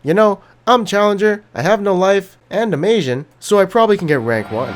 You know, I'm Challenger, I have no life, and I'm Asian, so I probably can get rank 1.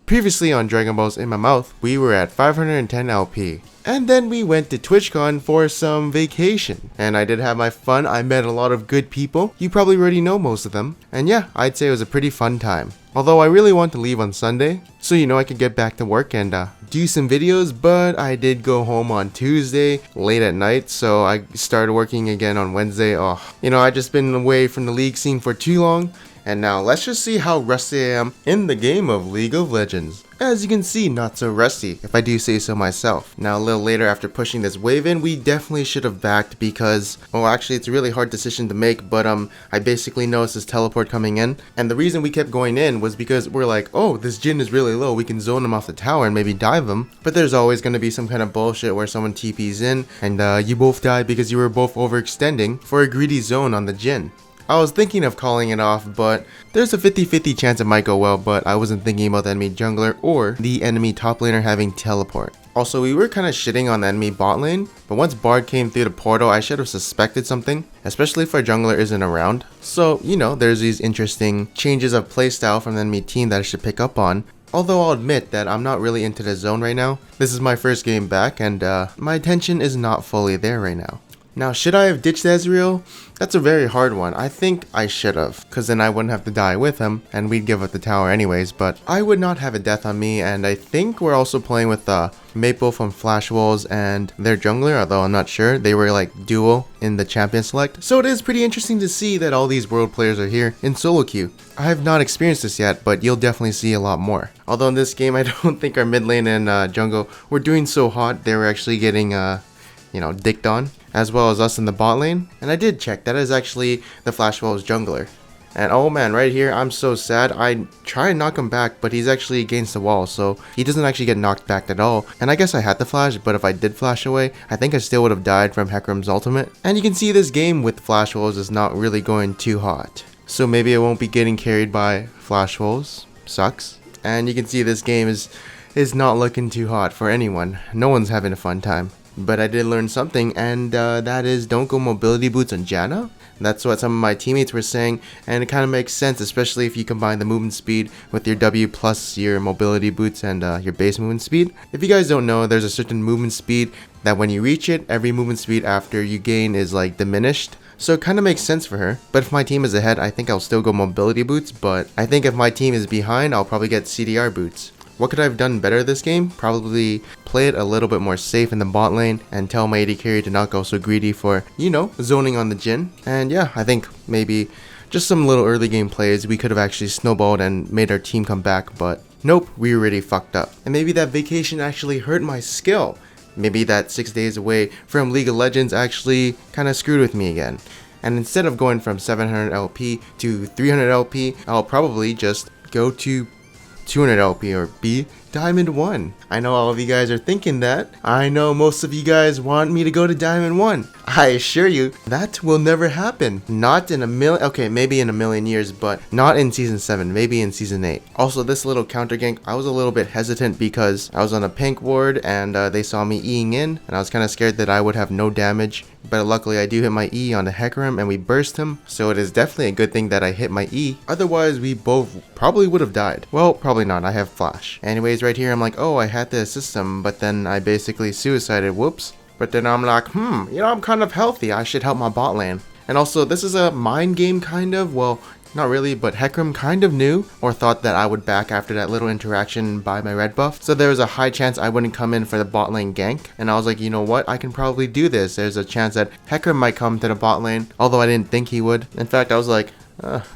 Previously on Dragon Balls in My Mouth, we were at 510 LP. And then we went to TwitchCon for some vacation. And I did have my fun, I met a lot of good people. You probably already know most of them. And yeah, I'd say it was a pretty fun time. Although I really want to leave on Sunday, so I could get back to work and do some videos, but I did go home on Tuesday, late at night, so I started working again on Wednesday. I just been away from the league scene for too long. And now let's just see how rusty I am in the game of League of Legends. As you can see, not so rusty, if I do say so myself. Now a little later after pushing this wave in, we definitely should have backed because, actually it's a really hard decision to make, but I basically noticed this teleport coming in. And the reason we kept going in was because we're like, oh, this Jhin is really low, we can zone him off the tower and maybe dive him. But there's always going to be some kind of bullshit where someone TPs in and you both die because you were both overextending for a greedy zone on the Jhin. I was thinking of calling it off, but there's a 50-50 chance it might go well, but I wasn't thinking about the enemy jungler or the enemy top laner having teleport. Also, we were kind of shitting on the enemy bot lane, but once Bard came through the portal, I should have suspected something, especially if our jungler isn't around. So, there's these interesting changes of playstyle from the enemy team that I should pick up on. Although I'll admit that I'm not really into the zone right now. This is my first game back, and my attention is not fully there right now. Now, should I have ditched Ezreal? That's a very hard one. I think I should have, because then I wouldn't have to die with him, and we'd give up the tower anyways, but I would not have a death on me, and I think we're also playing with Maple from Flash Wolves and their jungler, although I'm not sure. They were like dual in the champion select, so it is pretty interesting to see that all these world players are here in solo queue. I have not experienced this yet, but you'll definitely see a lot more. Although in this game, I don't think our mid lane and jungle were doing so hot. They were actually getting dicked on, as well as us in the bot lane. And I did check, that is actually the Flash Wolves jungler. And oh man, right here, I'm so sad. I try and knock him back, but he's actually against the wall, so he doesn't actually get knocked back at all. And I guess I had to flash, but if I did flash away, I think I still would have died from Hecarim's ultimate. And you can see this game with Flash Wolves is not really going too hot. So maybe I won't be getting carried by Flash Wolves. Sucks. And you can see this game is not looking too hot for anyone. No one's having a fun time. But I did learn something, and that is don't go mobility boots on Janna. That's what some of my teammates were saying, and it kind of makes sense, especially if you combine the movement speed with your W plus your mobility boots and your base movement speed. If you guys don't know, there's a certain movement speed that when you reach it, every movement speed after you gain is like diminished. So it kind of makes sense for her. But if my team is ahead, I think I'll still go mobility boots, but I think if my team is behind, I'll probably get CDR boots. What could I have done better this game? Probably play it a little bit more safe in the bot lane and tell my AD carry to not go so greedy for, zoning on the Jhin. And yeah, I think maybe just some little early game plays, we could have actually snowballed and made our team come back, but nope, we already fucked up. And maybe that vacation actually hurt my skill. Maybe that 6 days away from League of Legends actually kind of screwed with me again. And instead of going from 700 LP to 300 LP, I'll probably just go to 200 LP or be Diamond 1. I know all of you guys are thinking that. I know most of you guys want me to go to Diamond 1. I assure you, that will never happen. Not in a million, okay, maybe in a million years, but not in Season 7, maybe in Season 8. Also, this little counter gank, I was a little bit hesitant because I was on a pink ward and they saw me Eing in, and I was kind of scared that I would have no damage. But luckily I do hit my E on the Hecarim and we burst him, so it is definitely a good thing that I hit my E. Otherwise, we both probably would have died. Well, probably not, I have flash. Anyways, right here I'm like, oh, I had to assist him, but then I basically suicided, whoops. But then I'm like, I'm kind of healthy, I should help my bot lane. And also, this is a mind game kind of, well, not really, but Hecarim kind of knew or thought that I would back after that little interaction by my red buff. So there was a high chance I wouldn't come in for the bot lane gank. And I was like, you know what? I can probably do this. There's a chance that Hecarim might come to the bot lane, although I didn't think he would. In fact, I was like,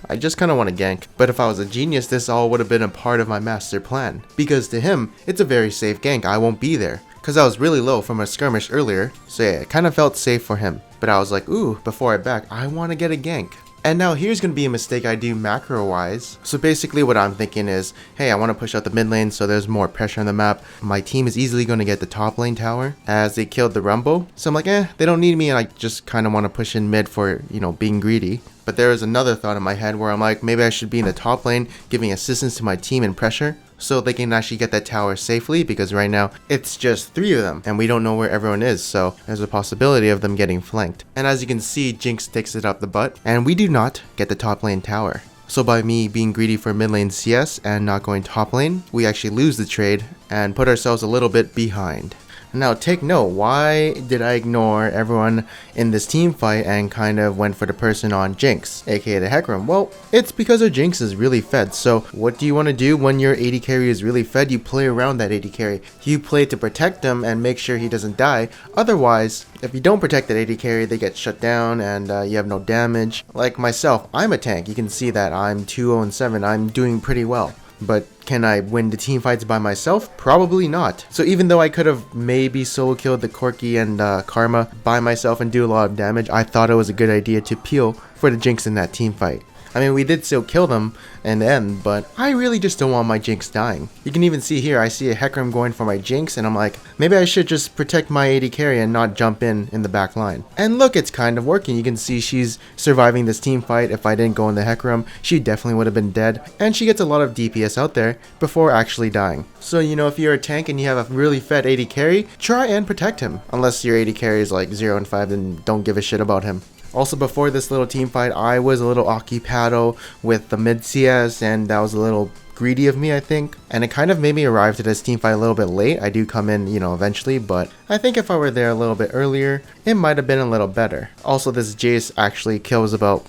I just kind of want to gank. But if I was a genius, this all would have been a part of my master plan. Because to him, it's a very safe gank. I won't be there. Because I was really low from a skirmish earlier. So yeah, it kind of felt safe for him. But I was like, ooh, before I back, I want to get a gank. And now here's going to be a mistake I do macro-wise. So basically what I'm thinking is, hey, I want to push out the mid lane so there's more pressure on the map. My team is easily going to get the top lane tower as they killed the Rumble. So I'm like, they don't need me, and I just kind of want to push in mid for, being greedy. But there was another thought in my head where I'm like, maybe I should be in the top lane, giving assistance to my team and pressure. so they can actually get that tower safely, because right now it's just 3 of them and we don't know where everyone is, so there's a possibility of them getting flanked. And as you can see, Jinx takes it up the butt and we do not get the top lane tower. So by me being greedy for mid lane CS and not going top lane, we actually lose the trade and put ourselves a little bit behind. Now take note, why did I ignore everyone in this team fight and kind of went for the person on Jinx, aka the Hecarim? Well, it's because our Jinx is really fed. So what do you want to do when your AD carry is really fed? You play around that AD carry. You play to protect him and make sure he doesn't die. Otherwise, if you don't protect that AD carry, they get shut down and you have no damage. Like myself, I'm a tank. You can see that I'm 2-0-7. I'm doing pretty well. But can I win the team fights by myself? Probably not. So even though I could have maybe solo killed the Corki and Karma by myself and do a lot of damage, I thought it was a good idea to peel for the Jinx in that team fight. I mean, we did still kill them in the end, but I really just don't want my Jinx dying. You can even see here, I see a Hecarim going for my Jinx, and I'm like, maybe I should just protect my AD carry and not jump in the back line. And look, it's kind of working. You can see she's surviving this team fight. If I didn't go in the Hecarim, she definitely would have been dead. And she gets a lot of DPS out there before actually dying. So, you know, if you're a tank and you have a really fed AD carry, try and protect him. Unless your AD carry is like 0 and 5, then don't give a shit about him. Also, before this little team fight, I was a little occupado with the mid CS, and that was a little greedy of me, I think. And it kind of made me arrive to this team fight a little bit late. I do come in, you know, eventually, but I think if I were there a little bit earlier, it might have been a little better. Also, this Jace actually kills about...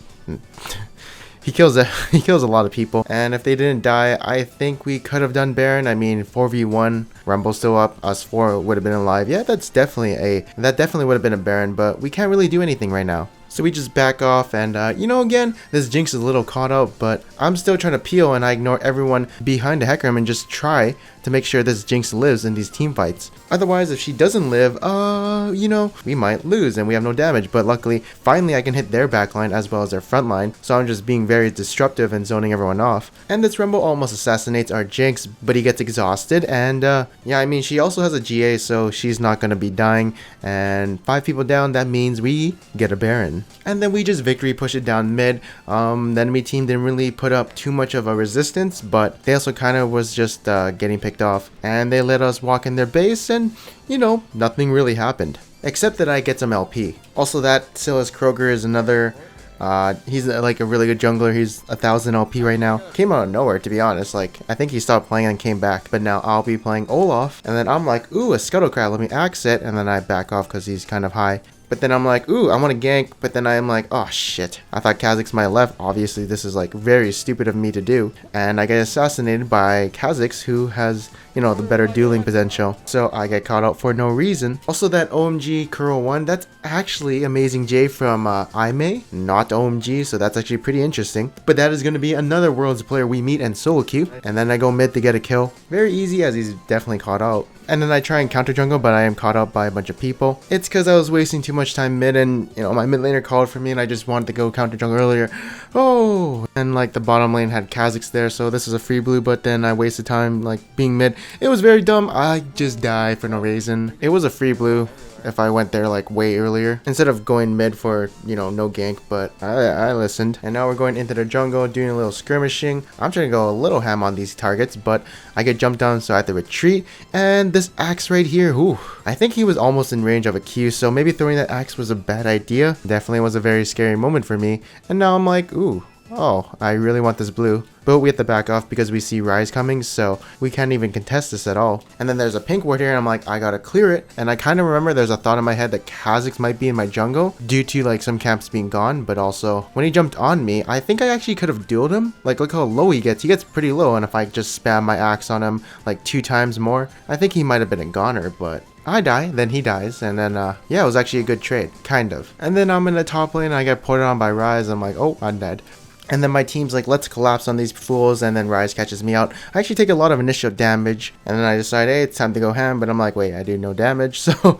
He kills a lot of people, and if they didn't die, I think we could have done Baron. I mean, 4v1, Rumble's still up, us 4 would have been alive. Yeah, that definitely would have been a Baron, but we can't really do anything right now. So we just back off, and you know, again, this Jinx is a little caught out, but I'm still trying to peel, and I ignore everyone behind the Hecarim and just try to make sure this Jinx lives in these team fights. Otherwise, if she doesn't live, you know, we might lose and we have no damage. But luckily, finally I can hit their backline as well as their front line, so I'm just being very disruptive and zoning everyone off. And this Rumble almost assassinates our Jinx, but he gets exhausted, and yeah, I mean, she also has a GA, so she's not going to be dying, and 5 people down, that means we get a Baron. And then we just victory push it down mid. The enemy team didn't really put up too much of a resistance, but they also kind of was just getting picked off, and they let us walk in their base, and you know, nothing really happened except that I get some LP. Also, that Silas Kroger is another he's like a really good jungler. He's 1000 LP right now. Came out of nowhere, to be honest. Like, I think he stopped playing and came back, but now I'll be playing Olaf, and then I'm like, ooh, a Scuttlecrat, let me axe it, and then I back off because he's kind of high. But then I'm like, ooh, I want to gank, but then I'm like, oh shit, I thought Kha'Zix might have left. Obviously, this is like very stupid of me to do. And I get assassinated by Kha'Zix, who has, you know, the better dueling potential. So I get caught out for no reason. Also, that OMG Kuro 1, that's actually Amazing J from Aimee, not OMG, so that's actually pretty interesting. But that is going to be another Worlds player we meet and solo queue. And then I go mid to get a kill. Very easy, as he's definitely caught out. And then I try and counter jungle, but I am caught out by a bunch of people. It's because I was wasting too much time mid, and you know, my mid laner called for me and I just wanted to go counter jungle earlier. Oh, and like the bottom lane had Kha'Zix there, so this is a free blue, but then I wasted time like being mid. It was very dumb. I just died for no reason. It was a free blue if I went there like way earlier instead of going mid for, you know, no gank, but I listened. And now we're going into the jungle doing a little skirmishing. I'm trying to go a little ham on these targets, but I get jumped down, so I have to retreat. And this axe right here, ooh, I think he was almost in range of a Q, so maybe throwing that axe was a bad idea. Definitely was a very scary moment for me. And now I'm like, ooh, oh, I really want this blue. But we have to back off because we see Rise coming, so we can't even contest this at all. And then there's a pink ward here, and I'm like, I gotta clear it. And I kind of remember there's a thought in my head that Kha'Zix might be in my jungle due to like some camps being gone, but also when he jumped on me, I think I actually could have dueled him. Like, look how low he gets. He gets pretty low, and if I just spam my axe on him like 2 times more, I think he might have been a goner, but I die, then he dies, and then, yeah, it was actually a good trade, kind of. And then I'm in the top lane, and I get ported on by Rise, I'm like, oh, I'm dead. And then my team's like, let's collapse on these fools, and then Rise catches me out. I actually take a lot of initial damage, and then I decide, hey, it's time to go ham, but I'm like, wait, I do no damage, so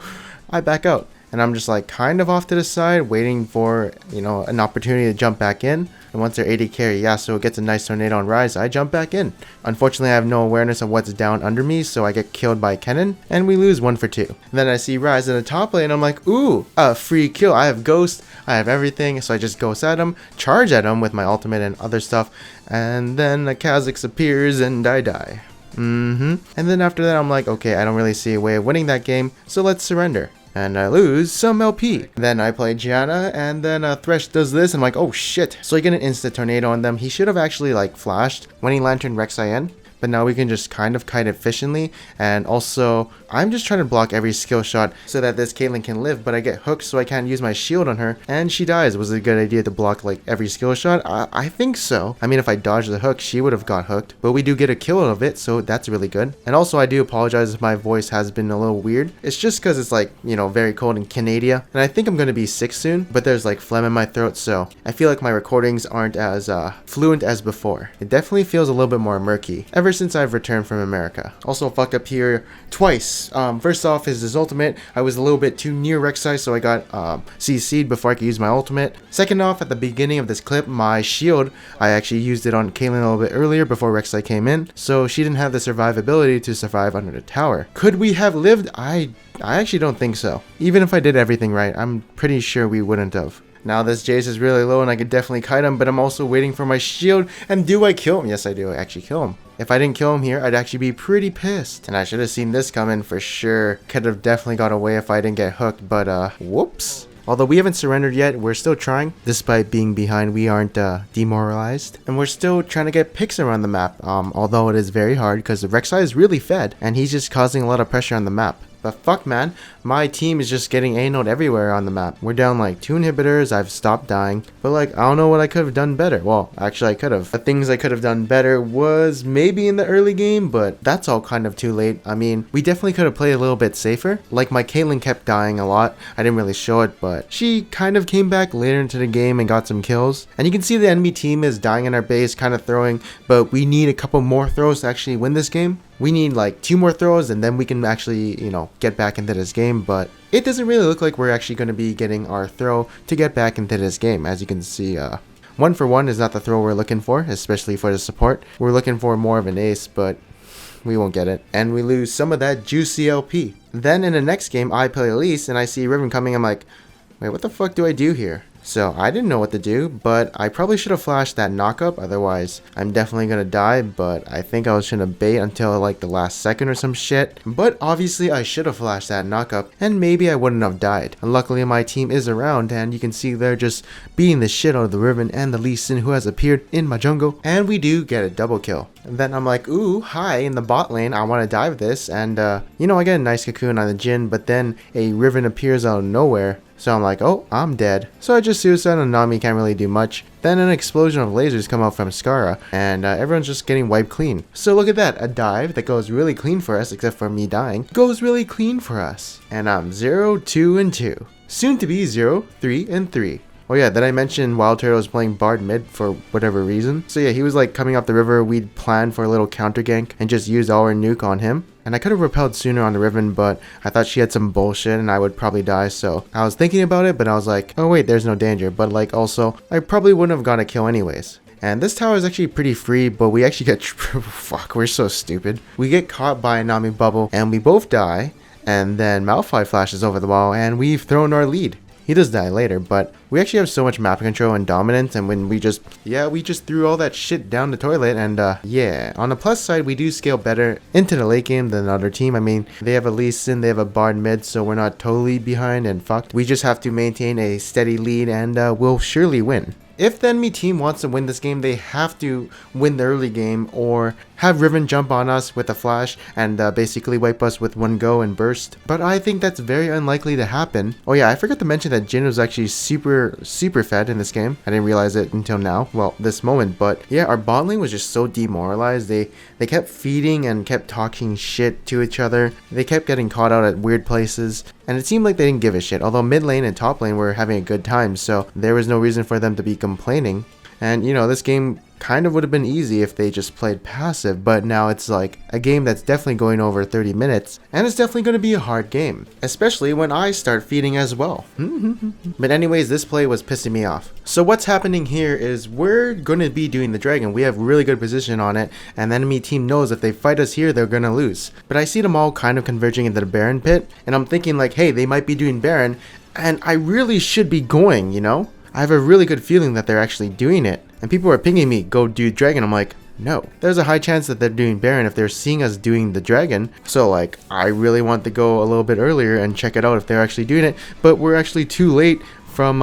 I back out. And I'm just like kind of off to the side, waiting for, you know, an opportunity to jump back in. And once their AD carry Yasuo gets a nice tornado on Rise, I jump back in. Unfortunately, I have no awareness of what's down under me, so I get killed by Kennen, and we lose 1 for 2. And then I see Rise in the top lane, and I'm like, ooh, a free kill. I have Ghost, I have everything, so I just ghost at him, charge at him with my ultimate and other stuff, and then a Kha'Zix appears, and I die. And then after that, I'm like, okay, I don't really see a way of winning that game, so let's surrender. And I lose some LP. Then I play Gianna, and then Thresh does this, and I'm like, oh shit. So I get an instant tornado on them. He should have actually like flashed when he lantern Rek'Sai in. But now we can just kind of kite efficiently, and also I'm just trying to block every skill shot so that this Caitlyn can live, but I get hooked so I can't use my shield on her, and she dies. Was it a good idea to block like every skill shot? I think so. I mean, if I dodged the hook, she would have got hooked, but we do get a kill out of it, so that's really good. And also I do apologize if my voice has been a little weird. It's just because it's like, you know, very cold in Canada, and I think I'm going to be sick soon, but there's like phlegm in my throat, so I feel like my recordings aren't as fluent as before. It definitely feels a little bit more murky ever since I've returned from America. Also fucked up here twice. First off is his ultimate. I was a little bit too near Rek'Sai, so I got CC'd before I could use my ultimate. Second off, at the beginning of this clip, my shield, I actually used it on Caitlyn a little bit earlier before Rek'Sai came in, so she didn't have the survivability to survive under the tower. Could we have lived? I actually don't think so. Even if I did everything right, I'm pretty sure we wouldn't have. Now this Jace is really low and I could definitely kite him, but I'm also waiting for my shield. And do I kill him? Yes, I do. I actually kill him. If I didn't kill him here, I'd actually be pretty pissed. And I should have seen this coming for sure. Could have definitely got away if I didn't get hooked, but whoops. Although we haven't surrendered yet, we're still trying. Despite being behind, we aren't demoralized. And we're still trying to get picks around the map. Although it is very hard because the Rek'Sai is really fed and he's just causing a lot of pressure on the map. But fuck man, my team is just getting A-node everywhere on the map. We're down like 2 inhibitors, I've stopped dying. But like, I don't know what I could have done better. Well, actually I could have. The things I could have done better was maybe in the early game, but that's all kind of too late. I mean, we definitely could have played a little bit safer. Like my Caitlyn kept dying a lot. I didn't really show it, but she kind of came back later into the game and got some kills. And you can see the enemy team is dying in our base, kind of throwing, but we need a couple more throws to actually win this game. We need like 2 more throws and then we can actually, you know, get back into this game, but it doesn't really look like we're actually going to be getting our throw to get back into this game. As you can see, 1 for 1 is not the throw we're looking for, especially for the support. We're looking for more of an ace, but we won't get it. And we lose some of that juicy LP. Then in the next game, I play Elise and I see Riven coming. I'm like, wait, what the fuck do I do here? So I didn't know what to do, but I probably should have flashed that knockup, otherwise I'm definitely gonna die, but I think I was trying to bait until like the last second or some shit. But obviously I should have flashed that knockup, and maybe I wouldn't have died. And luckily my team is around, and you can see they're just beating the shit out of the Riven and the Lee Sin who has appeared in my jungle, and we do get a double kill. And then I'm like, ooh, hi, in the bot lane, I want to dive this, and you know, I get a nice cocoon on the Jhin, but then a Riven appears out of nowhere. So I'm like, oh, I'm dead. So I just suicide and Nami can't really do much. Then an explosion of lasers come out from Skara, and everyone's just getting wiped clean. So look at that, a dive that goes really clean for us, except for me dying, goes really clean for us. And I'm 0, 2, and 2. Soon to be 0, 3, and 3. Oh yeah, did I mention Wild Turtle was playing Bard mid for whatever reason? So yeah, he was like coming up the river, we'd planned for a little counter gank and just used our nuke on him. And I could have repelled sooner on the Riven, but I thought she had some bullshit and I would probably die, so I was thinking about it, but I was like, oh wait, there's no danger, but like also, I probably wouldn't have got a kill anyways. And this tower is actually pretty free, but we actually get, fuck, we're so stupid. We get caught by a Nami bubble, and we both die, and then Malphite flashes over the wall, and we've thrown our lead. He does die later, but we actually have so much map control and dominance, and when we just threw all that shit down the toilet, and yeah. On the plus side, we do scale better into the late game than another team. I mean, they have a Lee Sin, they have a Bard mid, so we're not totally behind and fucked. We just have to maintain a steady lead, and we'll surely win. If the enemy team wants to win this game, they have to win the early game or have Riven jump on us with a flash and basically wipe us with one go and burst. But I think that's very unlikely to happen. Oh yeah, I forgot to mention that Jhin was actually super fed in this game. I didn't realize it until now, well, this moment. But yeah, our bot lane was just so demoralized. They kept feeding and kept talking shit to each other. They kept getting caught out at weird places. And it seemed like they didn't give a shit, although mid lane and top lane were having a good time, so there was no reason for them to be complaining. And you know, this game kind of would have been easy if they just played passive, but now it's like a game that's definitely going over 30 minutes, and it's definitely going to be a hard game, especially when I start feeding as well. But anyways, this play was pissing me off. So what's happening here is we're going to be doing the dragon. We have really good position on it, and the enemy team knows if they fight us here, they're going to lose. But I see them all kind of converging into the Baron pit, and I'm thinking like, hey, they might be doing Baron, and I really should be going, you know? I have a really good feeling that they're actually doing it. And people are pinging me, go do dragon. I'm like, No. There's a high chance that they're doing Baron if they're seeing us doing the dragon. So like, I really want to go a little bit earlier and check it out if they're actually doing it, but we're actually too late from,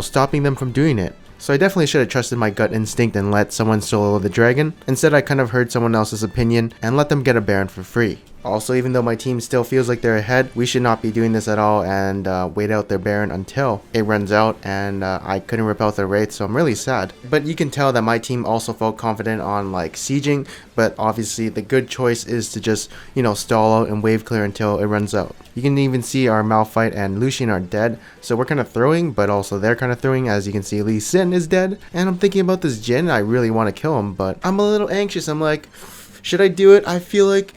stopping them from doing it. So I definitely should have trusted my gut instinct and let someone solo the dragon. Instead, I kind of heard someone else's opinion and let them get a Baron for free. Also, even though my team still feels like they're ahead, we should not be doing this at all and wait out their Baron until it runs out, and I couldn't rip out their Wraith, so I'm really sad. But you can tell that my team also felt confident on like sieging, but obviously the good choice is to just, stall out and wave clear until it runs out. You can even see our Malphite and Lucian are dead, so we're kind of throwing, but also they're kind of throwing. As you can see, Lee Sin is dead, and I'm thinking about this Jhin. I really want to kill him, but I'm a little anxious. I'm like, should I do it? I feel like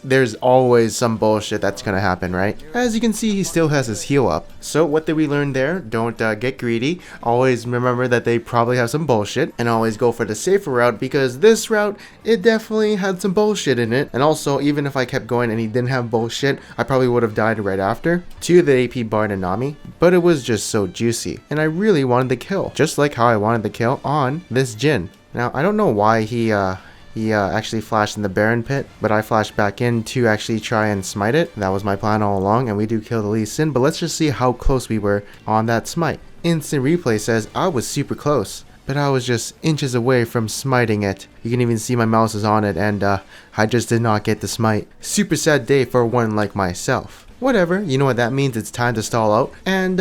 there's always some bullshit that's gonna happen, right? As you can see, he still has his heal up. So what did we learn there? Don't get greedy. Always remember that they probably have some bullshit, and always go for the safer route, because this route, it definitely had some bullshit in it. And also, even if I kept going and he didn't have bullshit, I probably would have died right after to the AP Bard and Nami, but it was just so juicy, and I really wanted the kill, just like how I wanted the kill on this Jhin. Now, I don't know why he actually flashed in the Baron pit, but I flashed back in to actually try and smite it. That was my plan all along, and we do kill the Lee Sin, but let's just see how close we were on that smite. Instant replay says I was super close, but I was just inches away from smiting it. You can even see my mouse is on it, and I just did not get the smite. Super sad day for one like myself. Whatever, you know what that means. It's time to stall out and,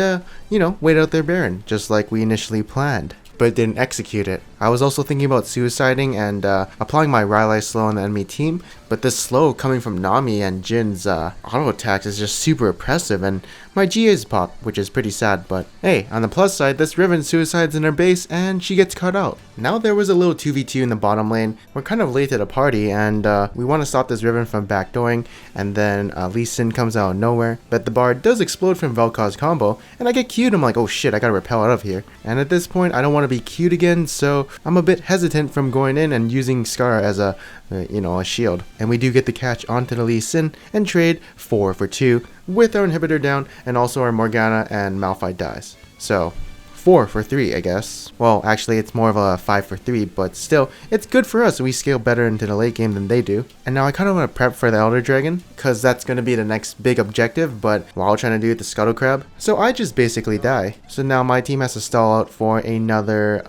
wait out their Baron, just like we initially planned, but didn't execute it. I was also thinking about suiciding and applying my Rylai slow on the enemy team, but this slow coming from Nami and Jin's auto attacks is just super oppressive, and my GA's pop, which is pretty sad. But hey, on the plus side, this Riven suicides in her base and she gets cut out. Now there was a little 2v2 in the bottom lane. We're kind of late to the party, and we want to stop this Riven from backdooring, and then Lee Sin comes out of nowhere, but the Bard does explode from Vel'Koz's combo, and I get Q'd. I'm like, oh shit, I gotta repel out of here. And at this point, I don't want to be Q'd again, so I'm a bit hesitant from going in and using Scar as a shield. And we do get the catch onto the Lee Sin and trade 4 for 2 with our inhibitor down, and also our Morgana and Malphite dies. So 4 for 3, I guess. Well, actually it's more of a 5 for 3, but still, it's good for us. We scale better into the late game than they do. And now I kind of want to prep for the Elder Dragon, because that's going to be the next big objective, but while trying to do the Scuttle Crab, so I just basically die. So now my team has to stall out for another,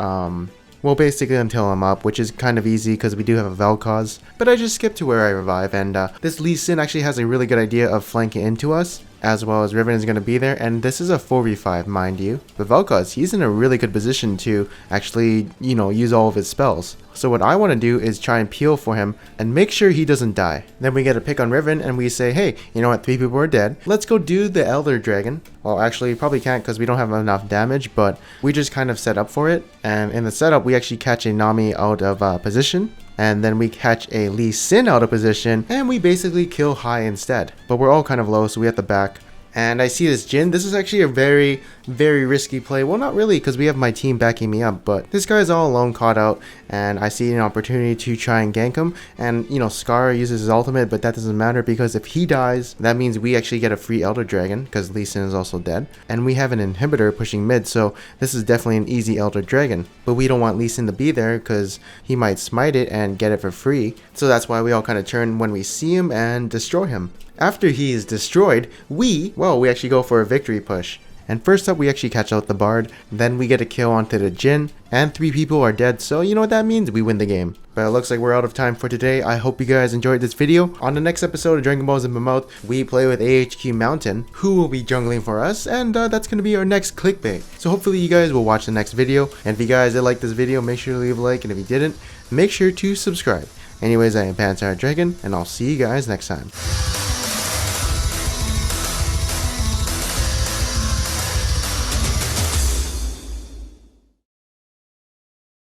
well, basically until I'm up, which is kind of easy because we do have a Vel'Koz. But I just skipped to where I revive, and this Lee Sin actually has a really good idea of flanking into us, as well as Riven is going to be there, and this is a 4v5, mind you. But Vel'Koz, he's in a really good position to actually, use all of his spells. So what I want to do is try and peel for him and make sure he doesn't die. Then we get a pick on Riven and we say, hey, you know what, 3 people are dead. Let's go do the Elder Dragon. Well, actually, probably can't because we don't have enough damage, but we just kind of set up for it. And in the setup, we actually catch a Nami out of position. And then we catch a Lee Sin out of position, and we basically kill Hai instead. But we're all kind of low, so we have to back. And I see this Jhin. This is actually a very, very risky play. Well, not really, because we have my team backing me up. But this guy's all alone, caught out, and I see an opportunity to try and gank him. And, Scar uses his ultimate, but that doesn't matter, because if he dies, that means we actually get a free Elder Dragon, because Lee Sin is also dead. And we have an inhibitor pushing mid, so this is definitely an easy Elder Dragon. But we don't want Lee Sin to be there, because he might smite it and get it for free. So that's why we all kind of turn when we see him and destroy him. After he is destroyed, we actually go for a victory push. And first up, we actually catch out the Bard, then we get a kill onto the Jhin, and 3 people are dead, so you know what that means, we win the game. But it looks like we're out of time for today. I hope you guys enjoyed this video. On the next episode of Dragon Balls in my Mouth, we play with AHQ Mountain, who will be jungling for us, and that's going to be our next clickbait. So hopefully you guys will watch the next video, and if you guys did like this video, make sure to leave a like, and if you didn't, make sure to subscribe. Anyways, I am Panzer Dragon, and I'll see you guys next time.